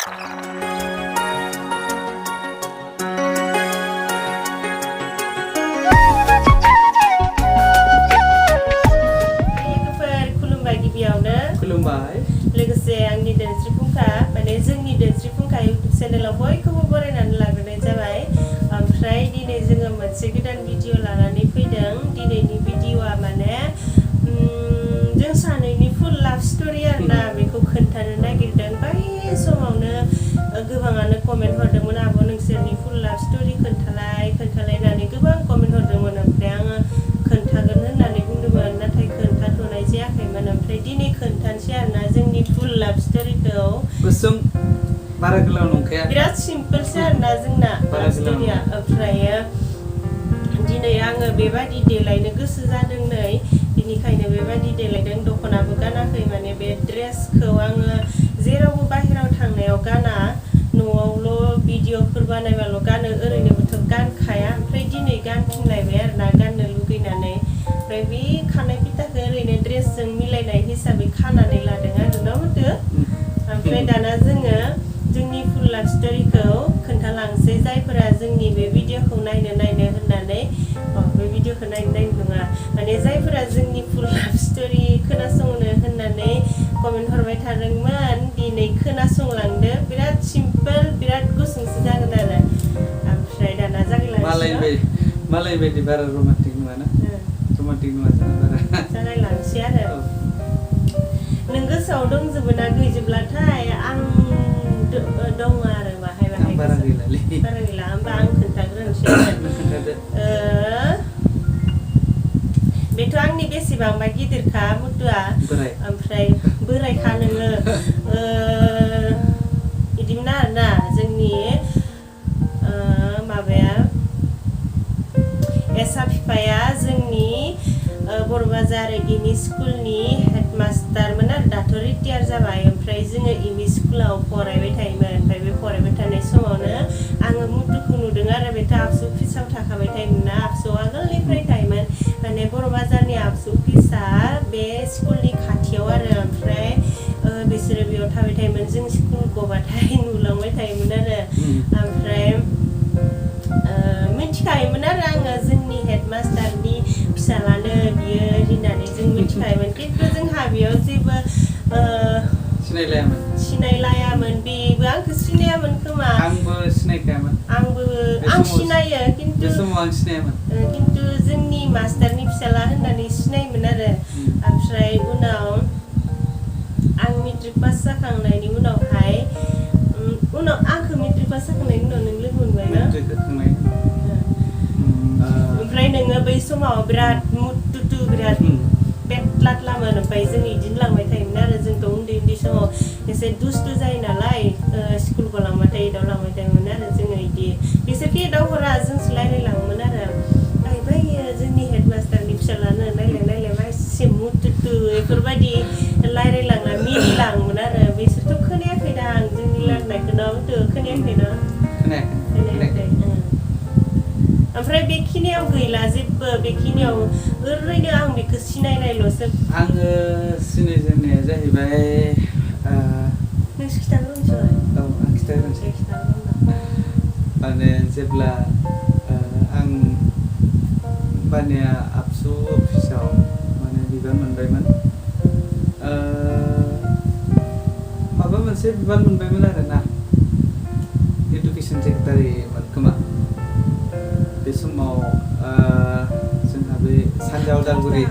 खुलुमबाय लोगोसे आंनि दोनस्रि फुंखा माने जोंनि दोनस्रि फुंखा इउटुब चेनेलाव बयखौबो बरायनानै लाग्रोनाय जाबाय। ओमफ्राय दिनै जोङो मोनसे गोदान भिडिअ लानानै फैदों। दिनैनि भिडिअआ माने जों सानैनि फुल लाभ स्ट'रि आरोना बेखौ खोन्थानो नागिरदों। बै समावनो गोबाङानो कमेन्ट हरदोंमोन आब' नोंसोरनि फुल लाभ स्ट'रि खोन्थालायनानै गोबां कमेन्ट हरदोंमोन। ओमफ्राय आङो खोन्थागोन होननानै बुंदोंमोन नाथाय खोन्थाथ'नाय जायाखैमोन। ओमफ्राय दिनै खोन्थानोसै आरोना जोंनि फुल लाभ स्ट'रिखौ। गुसुं बारा गोलाव नंखाया, बिराद सिम्पोलसो आरोना जोंना लाभ स्ट'रिया। ओमफ्राय दिनै आङो बेबायदि देलायनो गोसो जादों नै, बिनिखायनो बेबायदि देलायदों। दख'नाबो गानाखै, माने बे ड्रेसखौ आङो जेरावबो बाहेराव थांनायाव गाना, न'आवल' भिडिअफोर बानायबाल' गानो, ओरैनोबोथ' गानखाया। ओमफ्राय दिनै गानफिनलायबाय आरोना गाननो लुगैनानै। ओमफ्राय बे खानाय फिथाखौ ओरैनो ड्रेसजों मिलायनाय हिसाबै खानानै लादों आरो ना होदो। ओमफ्राय दाना जोङो जोंनि फुल लाभ स्ट'रिखौ खोन्थालांसै। जायफोरा जोंनि बे भिडिअखौ नायनो होननानै बे भिडिअखौ नायनो नङा, माने जायफोरा जोंनि फुल लाभ स्ट'रि खोनासंनो होननानै कमेन्ट हरबाय थादोंमोन, दिनै खोनासंलांदो। बिराद सिम्पोल, बिराद गुसुंसो जागोन आरो। ओमफ्राय दाना जागायलांसै। मालाय बायदि बारा रमान्टिक नङाना, रमान्टिक नङा जोंना बारा। जागायलांसै आरो। नों गोसोआव दंजोबो ना गैजोबलाथाय? आं दङ आरो बाहाय बारा गैलालै, बारा गैला। होमबा आं खोन्थाग्रोनोसै खोन्थादो। बेथ' आंनि बेसेबांबा गिदिरखा मुथुआ, ओमफ्राय बोरायखा नोङो। बिदिमोन आरोना जोंनि माबाया एसा बिफाया जोंनि बर' बाजार एमइ स्कुलनि हेडमास्टारमोन आरो, दाथ' रिटायार जाबाय। ओमफ्राय जोङो एमइ स्कुलाव फरायबाय थायोमोन। ओमफ्राय बे फरायबाय थानाय समावनो आङो मुथुखौ नुदों आरो। बेथ' आबसु अफिसाव थाखाबाय थायोमोन ना, आबसुआव आगोलनिफ्राय थायोमोन। माने बर' बाजारनि आबसु अफिसा बे स्कुलनि खाथियाव आरो। ओमफ्राय बिसोरो बेयाव थाबाय थायोमोन। जों स्कुल गबाथाय नुलांबाय थायोमोन आरो। ओमफ्राय मिथिखायोमोन आरो आङो जोंनि हेडमास्टारनि फिसालानो बियो होननानै जों मिथिखायोमोन। खिन्थु जोंहा बेयाव जेबो सिनायलायामोन। बेबो आंखौ सिनायामोन खोमा, आंबो सिनायखायामोन। आं सिनायो खिन्थु बे समाव आं सिनायामोन। खिन्थु जोंनि मास्टारनि फिसाला होननानै सिनायोमोन आरो। ओमफ्राय उनाव आं मेट्रिक पास जाखांनायनि उनावहाय आंखौ मेट्रिक पास जाखांनायनि उनाव नों लोगो मोनबाय ना? ओमफ्राय नोङो बै समाव बिराद मुथुथु, बिराद पेटलाटलामोन। ओमफ्राय जों बिदिनो लांबाय थायोमोन आरो। जोंथ' उन्दै समाव एसे दुस्थु जायो नालाय, स्कुलखौ लांबाथाय एदावलांबाय थायोमोन आरो जोङो। बिदि बिसोरखि एदावहरा, जोंसो रायलायलाङोमोन आरो। जोंनि हेडमास्टारनि फिसालानो नायलाय मा एसे मुथुथु, बेफोरबायदि रायलायलांना मिनिलाङोमोन आरो। बिसोरथ' खोनायाखैदां जोंनि रायलायनायखौ ना? खोनायाखै ना? खोनायाखै। ओमफ्राय बेखिनियाव गैला जेबो, बेखिनियाव ओरैनो आं बेखौ सिनायनायल'सो। आङो सिनायजेननाया जाहैबाय, नों खिथाग्रोनोसै? औ, आं खिथाग्रोनोसै। माने जेब्ला आं बानिया आबसु अफिसाव माने बिबान मोनबायमोन, माबा मोनसे बिबान मोनबायमोन आरोना, इडुकेसन सेक्रेटारिमोन खोमा। बे समाव जोंहा बे सानजा उदालगुरि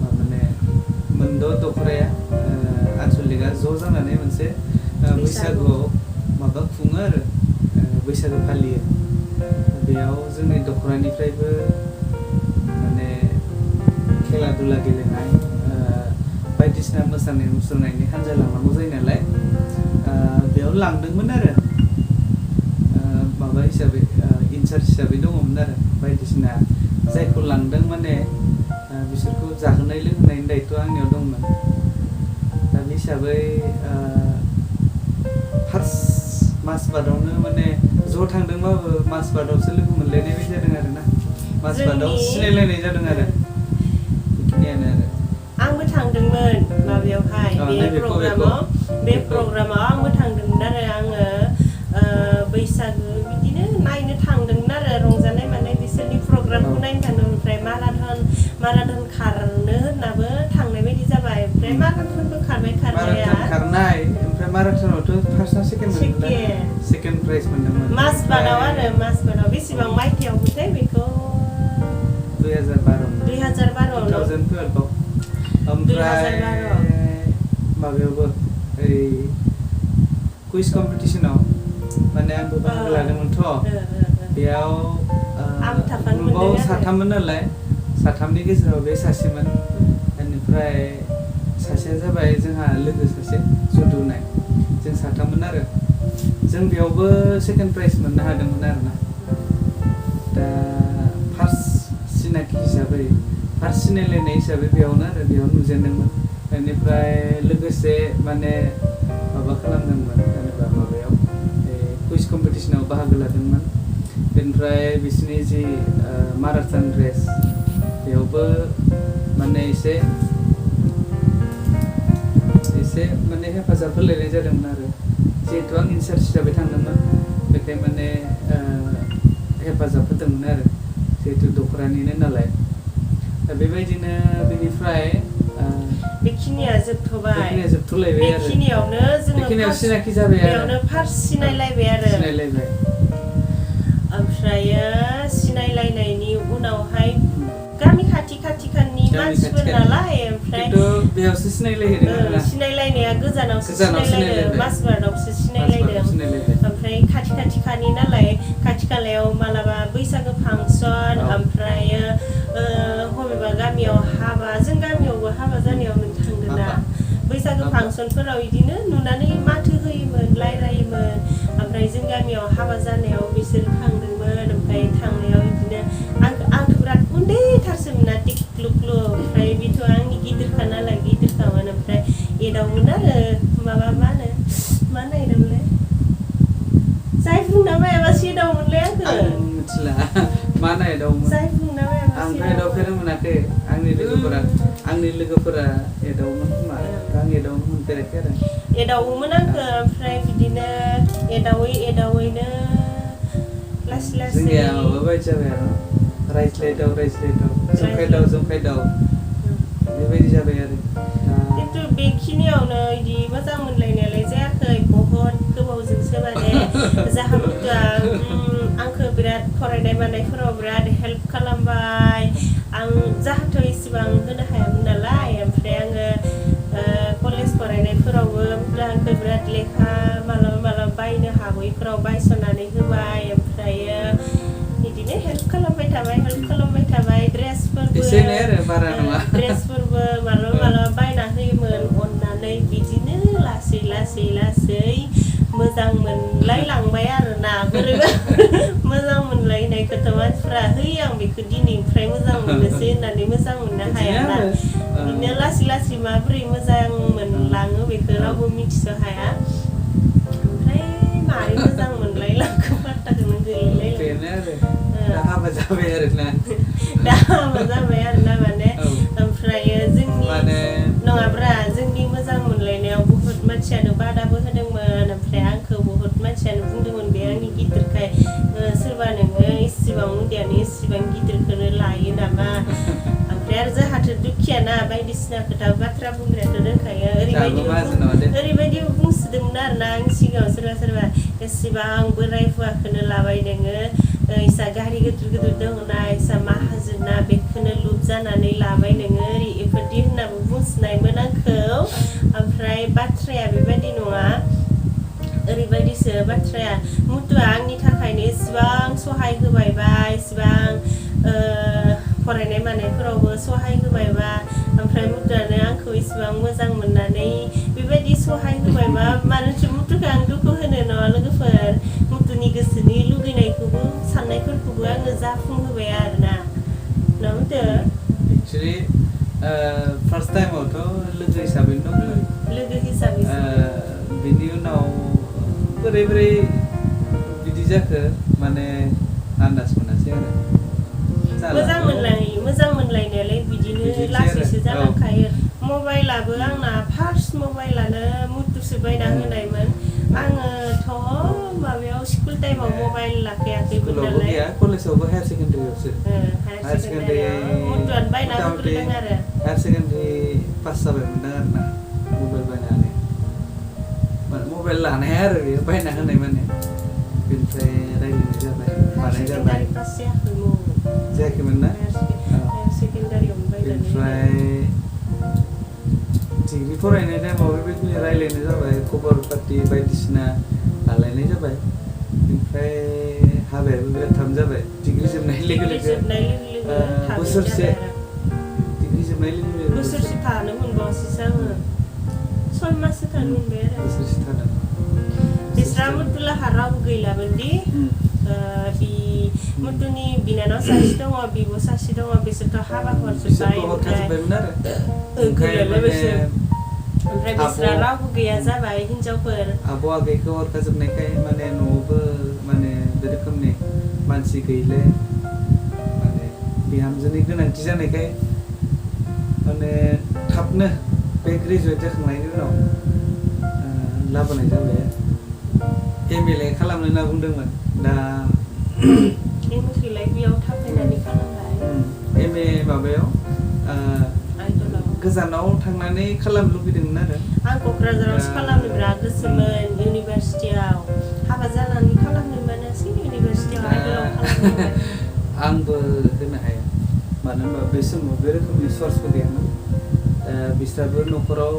माने मोनद' दखराया आनसलिकआ ज' जानानै मोनसे बैसागुआव माबा खुङो आरो, बैसागु फालियो। बेयाव जोंनि दखरानिफ्रायबो माने खेला दुला गेलेनाय, बायदिसिना मोसानाय मुसुरनायनि हान्जा लांनांगौ जायो नालाय, बेयाव लांदोंमोन आरो। माबा हिसाबै इनचार्ज हिसाबै दङमोन आरो। बायदिसिना जायखौ लांदों माने बिसोरखौ जाहोनाय लोंहोनायनि दायित्वआ आंनियाव दंमोन। दा बे हिसाबै फार्स्ट मासबादावनो माने ज' थांदोंबाबो मासबादावसो लोगो मोनलायनाय बायदि जादों आरो ना। मासबादाव सिनायलायनाय जादों आरो। बेखिनियानो आरो। आंबो थांदोंमोन माबायावहाय, बे प्रग्रामाव बे प्रग्रामाव आंबो थांदोंमोन आरो आङो बैसागु बिदिनो नायनो थांदोंमोन आरो रंजानाय माने बिसोरनि प्रग्रामखौ नायनो थांदोंमोन ओमफ्राय माराथन खारनो होननाबो थांनाय बायदि जाबाय ओमफ्राय माराथनबो खारबाय खारनाया खारनाय ओमफ्राय माराथनावथ' फार्स्ट सेकेन्ड मोनदोंमोन सेकेन्ड प्राइज मोनदोंमोन मासबादाव बेसेबां मायथाइयावमोनथाय बेखौ 2012 ओमफ्राय माबायावबो ओइ कुइज कम्पिटिसनाव माने आंबो बाहागो लादोंमोनथ' बेयाव ग्रुपाव साथाममोन नालाय साथामनि गेजेराव बे सासेमोन बेनिफ्राय सासेया जाबाय जोंहा लोगो सासे जुदुनाय जों साथाममोन आरो जों बेयावबो सेकेन्ड प्राइज मोननो हादोंमोन आरोना दा फार्स्ट सिनाखि हिसाबै फार्स्ट सिनायलायनाय हिसाबै बेयावनो आरो बेयाव नुजेनदोंमोन बेनिफ्राय लोगोसे माने माबा खालामदोंमोन जेनेबा माबायाव कुइज कम्पिटिसनाव बाहागो लादोंमोन बेनिफ्राय बिसोरनि जि माराथन रेस बेयावबो माने एसे माने हेफाजाब होलायनाय जादोंमोन आरो जिहेतु आं इनचार्ज हिसाबै थांदोंमोन बेखाय माने हेफाजाब होदोंमोन आरो जिहेतु दख'रानिनो नालाय दा बेबायदिनो बेनिफ्राय बेखिनिया जोबथ'बाय जोबथ'लायबाय आरो बेखिनियावनो जोङो सिनाखि जाबाय आरो बेयावनो फार्स्ट सिनायलायबाय आरो ओमफ्रायो सिनायलायनायनि उनावहाय गामि खाथिखानि मानसिफोर नालाय ओमफ्राय बेयावसो सिनायलायनाया गोजानावसो सिनायलायदों मासबादावसो सिनायलायदों ओमफ्राय खाथिखानि नालाय खाथि खालायाव मालाबा बैसागो फांसन ओमफ्रायो बबेबा गामियाव हाबा जों गामियावबो हाबा जानायाव नों थांदोंना बैसागो फांसनफोराव बिदिनो नुनानै माथो होयोमोन रायलायोमोन ओमफ्राय जों गामियाव हाबा जानायाव बिसोर थांदोंमोन ओमफ्राय थांनायाव बिदिनो आंथ' बिराद उन्दैथारसोमोन ना टिक्लुक्लु ओमफ्राय बेथ' आंनि गिदिरखा नालाय गिदिरखामोन ओमफ्राय एदावमोन आरो माबा मा नायदोंमोनलाय जाय बुंना मायाबासो एदावोमोनलाय आंखौ मिथिला मा नायदावोमोन जाय बुंना मायाबासो आंथ' एदावफेरनो मोनाखै आंनि लोगोफोरा एदावोमोन खोमा आं एदावनो मोनफेराखै आरो एदावोमोन आंखौ ओमफ्राय बिदिनो एदावैनो लासै जोंनिया माबा बायदि जाबाय आरो रायज्लायदाव जंखायदाव बेबायदि जाबाय आरो खिन्थु बेखिनियावनो बिदि मोजां मोनलायनायालाय जायाखै बहुत गोबावजोंसो माने जाहामुआ आंखौ बिराद फरायनाय मानायफोराव बिराद हेल्प खालामबाय आं जाहाथ' इसेबां होनो हायामोन नालाय ओमफ्राय आङो कलेज फरायनायफोरावबो आंखौ बिराद लेखा मालाबा बायनो हागौफोराव बायस'नानै होबाय ओमफ्रायो बिदिनो हेल्प खालामबाय थाबाय ड्रेसफोरबो मालाबा बायना होयोमोन अननानै बिदिनो लासै मोजां मोनलायलांबाय आरोना बोरैबा मोजां मोनलायनायखौथ' मानसिफ्रा आं बेखौ दिनैनिफ्राय मोजां मोननोसै होननानै मोजां मोननो हायाना बिदिनो लासै माबोरै मोजां मोनलाङो बेखौ रावबो मिथिस' हाया ओमफ्राय मारै मोजां मोनलायलांखो बाथ्राखौनो दा हाबा जाबाय आरोना माने ओमफ्रायो जोंनि मोजां मोनलायनायाव बुहुत मानसियानो बादाबो होदोंमोन ओमफ्राय आंखौ बुहुत मानसियानो बुंदोंमोन बे आंनि गिदिरखाय सोरबा नोङो इसेबां उन्दैयानो इसेबां गिदिरखौनो लायो नामा ओमफ्राय आरो जोंहाथ' दुखियाना बायदिसिना खोथा बाथ्रा बुंग्रायाथ' रोंखायो ओरैबायदि बुंसोदोंमोन आरोना आंनि सिगाङाव सोरबा एसेबां बोराय हुवाखौनो लाबाय नोङो इसा गारि गिदिर दङना इसा माहाजोना बेखौनो लुब जानानै लाबाय नोङो बेफोरदि होननाबो बुंसोनायमोन आंखौ ओमफ्राय बाथ्राया बेबायदि नङा ओरैबायदिसो बाथ्राया मुथुआ आंनि थाखायनो इसेबां सहाय होबायबा इसेबां फरायनाय मानायफोरावबो सहाय होबायबा ओमफ्राय मुथुआनो आंखौ इसेबां मोजां मोननानै बेबायदि सहाय होबायबा मानोथो मुथुखौ आं दुखु होनो नङा लोगोफोर मुथुनि गोसोनि लुगैनायखौबो साननायफोरखौबो आङो जाफुंहोबाय आरोना ना मुथु एक्चुअली फार्स्ट टाइमावथ' लोगो हिसाबै दंमोन बिनि उनाव बोरै बिदि जाखो माने आन्दाज मोनासै आरो मोजां मोनलायनायालाय बिदिनो लासैसो जालांखायो मबाइलाबो आंना फार्स्ट मबाइलानो बुस्थुसो बायना होनायमोन आङोथ' माबायाव स्कुल टाइमाव मबाइल लाखायाखैमोन स्कुलावबो नालाय गैया कलेजावबो हायार सेकेन्डारियावसो हायार सेकेन्डारियाव मुथुआनो बायना होग्रोदों आरो हायार सेकेन्डारि पास जाबायमोनदां आरो ना मबाइल बायनानै मबाइल लानाया आरो बेयो बायना होनाय माने बेनिफ्राय रायज्लायनाय जाबाय मानाय जाबाय जायाखैमोन ना बेनिफ्राय डिग्रि फरायनाय टाइमाव बेबायदिनो रायज्लायनाय जाबाय खबर पाति बायदिसिना लालायनाय जाबाय ओमफ्राय हाबायाबो बिराद थाब जाबाय डिग्रि जोबनाय लोगो लोगो बोसोरसे डिग्रि जोबनाय लोगो लोगो बोसोरसे थानो मोनबावासैसो आङो 6 माससो थानो मोनबाय आरो बोसोरसे थानो बिस्रा मुथुलाहा रावबो गैलामोनदि बि मुथुनि बिनानाव सासे दङ बिब' सासे दङ बिसोरथ' हाबा हरजोब्बाय ओमफ्राय बिस्रा रावबो गैया जाबाय हिनजावफोर आबौ आगैखौ हरखाजोबनायखाय माने न'आवबो माने बे रोखोमनि मानसि गैले माने बिहामजोनि गोनांथि जानायखाय माने थाबनो बे ग्रेजुवेट जाखांनायनि उनाव लाबोनाय जाबाय MLA खालामनो होनना बुंदोंमोन दा MLA बेयाव थाफैनानै खालामबाय MA माबायाव गोजानाव थांनानै खालामनो लुबैदोंमोन आरो आं क'क्राझारावसो खालामनो बिराद गोसोमोन इउनिभारसिटियाव हाबा जानानै खालामनो मोनासै इउनिभारसिटियाव आइदलाव खालामबाय आंबो होनो हाया मानो होनबा बे समाव बे रोखोमनि सर्सबो गैयामोन बिस्राबो न'खराव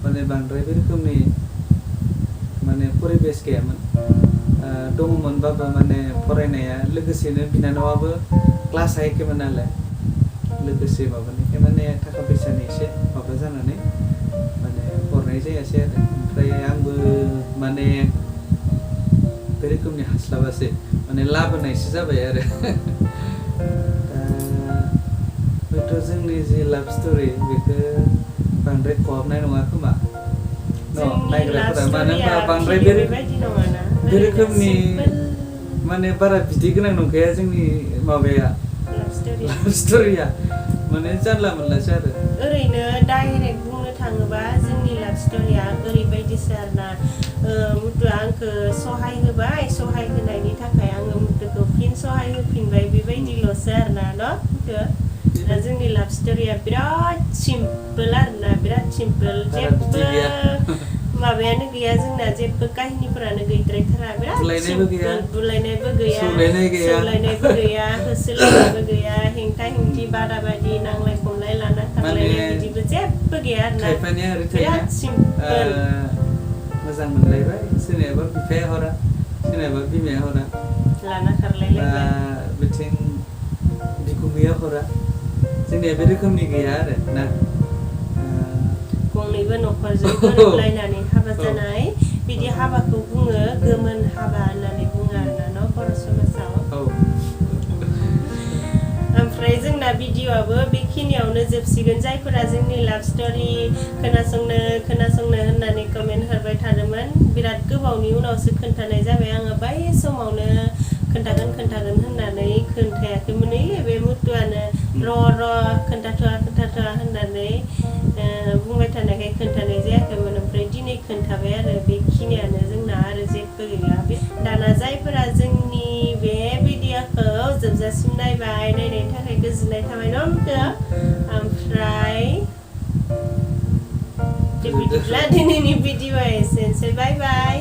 माने बांद्राय बे रोखोमनि माने परिबेस गैयामोन दङमोनबाबो माने फरायनाया लोगोसेनो बिनानावाबो क्लासआ एखेमोन नालाय लोगोसे माबानायखाय माने थाखा फैसानि एसे माबा जानानै माने हरनाय जायासै आरो ओमफ्राय आंबो माने बे रोखोमनि हास्लाबासै माने लाबोनायसो जाबाय आरो दा हयथ' जोंनि जि लाभ स्ट'रि बेखौ बांद्राय खहाबनाय नङा खोमा नायग्राफोरा मानो होनबा बांद्राय बे रोखोमनि माने बारा बिदि गोनां नंखाया जोंनि माबाया लाभ स्ट'रिया माने जानला मोनलासो आरो ओरैनो डाइरेक्ट बुंनो थाङोबा जोंनि लाभ स्ट'रिया ओरैबायदिसो आरोना मुथुआ आंखौ सहाय होबाय सहाय होनायनि थाखाय आङो मुथुखौ फिन सहाय होफिनबाय बेबायदिल'सो आरोना मुथु दा जोंनि लाभ स्ट'रिया बिराद सिम्पोल आरोना बिराद सिम्पोल जेबो माबायानो गैया जोंना जेबो काहिनिफोरानो गैद्रायथारा बिराद सिम्पोल बुलायनायबो गैया सौलायनायबो गैया होसोलायनायबो गैया हेंथा हेंथि बादा बादि नांलाय खमलाय लाना खारलायनाय बिदिबो जेबो गैया आरोना बिराद सिम्पोल मोजां मोनलायबाय सोरनियाबा बिफाया हरा सोरनियाबा बिमाया हरा लाना खारलायलायबाय बिथिं बिगुमैया हरा जोंनिया बे रोखोमनि गैया आरो ना गंनैबो न'खरजों गोरोबलायनानै हाबा जानाय बिदि हाबाखौ बुङो गोमोन हाबा होननानै बुङो आरोना न' बर' समाजाव ओमफ्राय जोंना भिडिअ'आबो बेखिनियावनो जोबसिगोन जायफोरा जोंनि लाभ स्ट'रि खोनासंनो होननानै कमेन्ट हरबाय थादोंमोन बिराद गोबावनि उनावसो खोन्थानाय जाबाय आङो बै समावनो खोन्थागोन होननानै खोन्थायाखैमोन बे मुथुआनो र' खोन्थाथ'आ होननानै बुंबाय थानायखाय खोन्थानाय जायाखैमोन ओमफ्राय दिनै खोन्थाबाय आरो बेखिनियानो जोंना आरो जेबो गैला दाना जायफोरा जोंनि बे भिडिअ'खौ जोबजासिम नायनायनि थाखाय गोजोननाय थाबाय न' मुथु ओमफ्राय बिदिब्ला दिनैनि भिडिअ'आ एसेनोसै बाय बाय